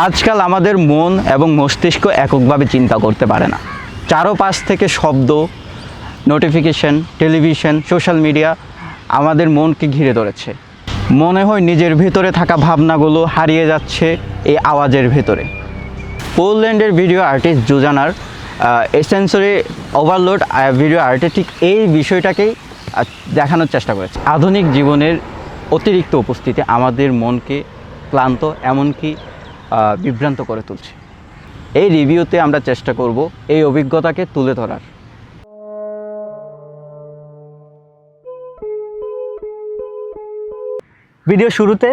আজকাল আমাদের মন এবং মস্তিষ্ক এককভাবে চিন্তা করতে পারে না। চারপাশ থেকে শব্দ, নোটিফিকেশন, টেলিভিশন, সোশ্যাল মিডিয়া আমাদের মনকে ঘিরে ধরেছে। মনে হয় নিজের ভিতরে থাকা ভাবনাগুলো হারিয়ে যাচ্ছে এই আওয়াজের ভেতরে। পোল্যান্ডের ভিডিও আর্টিস্ট জুজানার সেন্সরি ওভারলোড ভিডিও আর্টে ঠিক এই বিষয়টাকেই দেখানোর চেষ্টা করেছে। আধুনিক জীবনের অতিরিক্ত উপস্থিতি আমাদের মনকে ক্লান্ত, এমনকি বিভ্রান্ত করে তুলছে। এই রিভিউতে আমরা চেষ্টা করব এই অভিজ্ঞতাকে তুলে ধরার। ভিডিও শুরুতে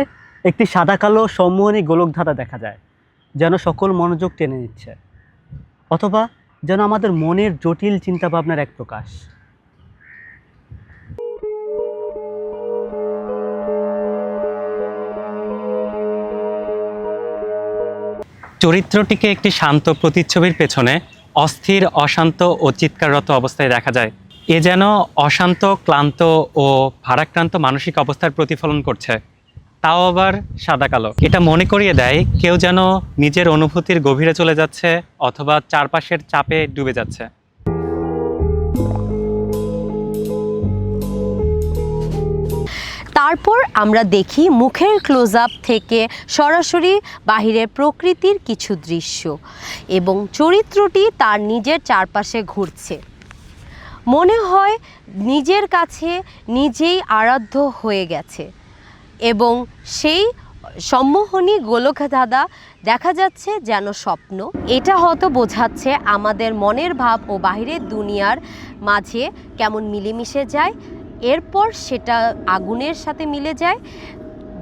একটি সাদা কালো সম্মোহনী গোলকধাঁধা দেখা যায়, যেন সকল মনোযোগ টেনে নিচ্ছে, অথবা যেন আমাদের মনের জটিল চিন্তাভাবনার এক প্রকাশ। চরিত্রটিকে একটি শান্ত প্রতিচ্ছবির পেছনে অস্থির, অশান্ত ও চিৎকাররত অবস্থায় দেখা যায়। এ যেন অশান্ত, ক্লান্ত ও ভারাক্রান্ত মানসিক অবস্থার প্রতিফলন করছে, তাও আবার সাদা কালো। এটা মনে করিয়ে দেয় কেউ যেন নিজের অনুভূতির গভীরে চলে যাচ্ছে অথবা চারপাশের চাপে ডুবে যাচ্ছে। তারপর আমরা দেখি মুখের ক্লোজ আপ থেকে সরাসরি বাহিরের প্রকৃতির কিছু দৃশ্য, এবং চরিত্রটি তার নিজের চারপাশে ঘুরছে। মনে হয় নিজের কাছে নিজেই আরাধ্য হয়ে গেছে, এবং সেই সম্মোহনী গোলকধাঁধা দেখা যাচ্ছে যেন স্বপ্ন। এটা হয়তো বোঝাচ্ছে আমাদের মনের ভাব ও বাহিরের দুনিয়ার মাঝে কেমন মিলেমিশে যায়, এরপর সেটা আগুনের সাথে মিলে যায়,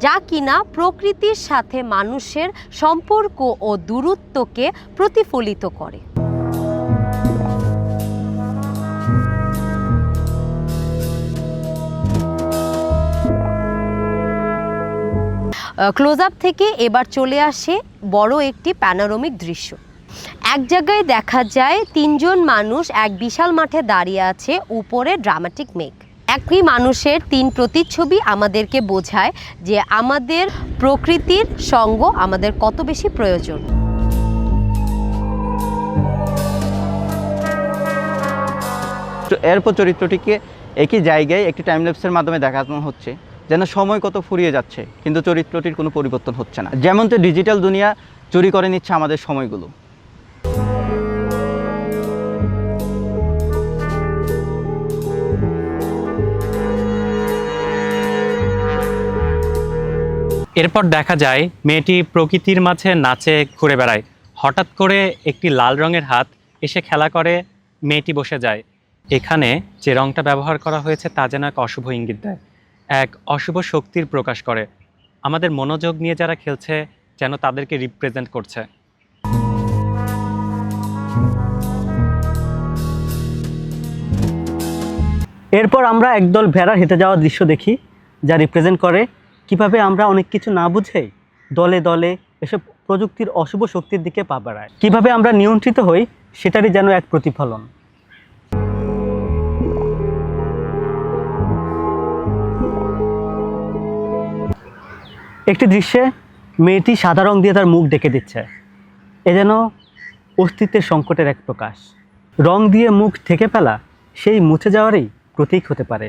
যা কিনা প্রকৃতির সাথে মানুষের সম্পর্ক ও দূরত্বকে প্রতিফলিত করে। ক্লোজ আপ থেকে এবার চলে আসে বড় একটি প্যানোরামিক দৃশ্য। এক জায়গায় দেখা যায় তিনজন মানুষ এক বিশাল মাঠে দাঁড়িয়ে আছে, উপরে ড্রামাটিক মেঘ। একই মানুষের তিন প্রতিচ্ছবি আমাদেরকে বোঝায় যে আমাদের প্রকৃতির সঙ্গ আমাদের কত বেশি প্রয়োজন। এরপর চরিত্রটিকে একই জায়গায় একটি টাইমল্যাপসের মাধ্যমে দেখানো হচ্ছে, যেন সময় কত ফুরিয়ে যাচ্ছে কিন্তু চরিত্রটির কোনো পরিবর্তন হচ্ছে না। যেমন তো ডিজিটাল দুনিয়া চুরি করে নিচ্ছে আমাদের সময়গুলো। এরপর দেখা যায় মেয়েটি প্রকৃতির মাঝে নাচে ঘুরে বেড়ায়। হঠাৎ করে একটি লাল রঙের হাত এসে খেলা করে, মেয়েটি বসে যায়। এখানে যে রঙটা ব্যবহার করা হয়েছে তা যেন এক অশুভ ইঙ্গিত দেয়, এক অশুভ শক্তির প্রকাশ করে। আমাদের মনোযোগ নিয়ে যারা খেলছে যেন তাদেরকে রিপ্রেজেন্ট করছে। এরপর আমরা একদল ভেড়ার হেঁটে যাওয়ার দৃশ্য দেখি, যা রিপ্রেজেন্ট করে কিভাবে আমরা অনেক কিছু না বুঝেই দলে দলে এসব প্রযুক্তির অশুভ শক্তির দিকে পা বাড়ায়। কীভাবে আমরা নিয়ন্ত্রিত হই সেটারই যেন এক প্রতিফলন। একটি দৃশ্যে মেয়েটি সাদা রং দিয়ে তার মুখ ঢেকে দিচ্ছে, এ যেন অস্তিত্বের সংকটের এক প্রকাশ। রং দিয়ে মুখ ঢেকে ফেলা সেই মুছে যাওয়ারই প্রতীক হতে পারে।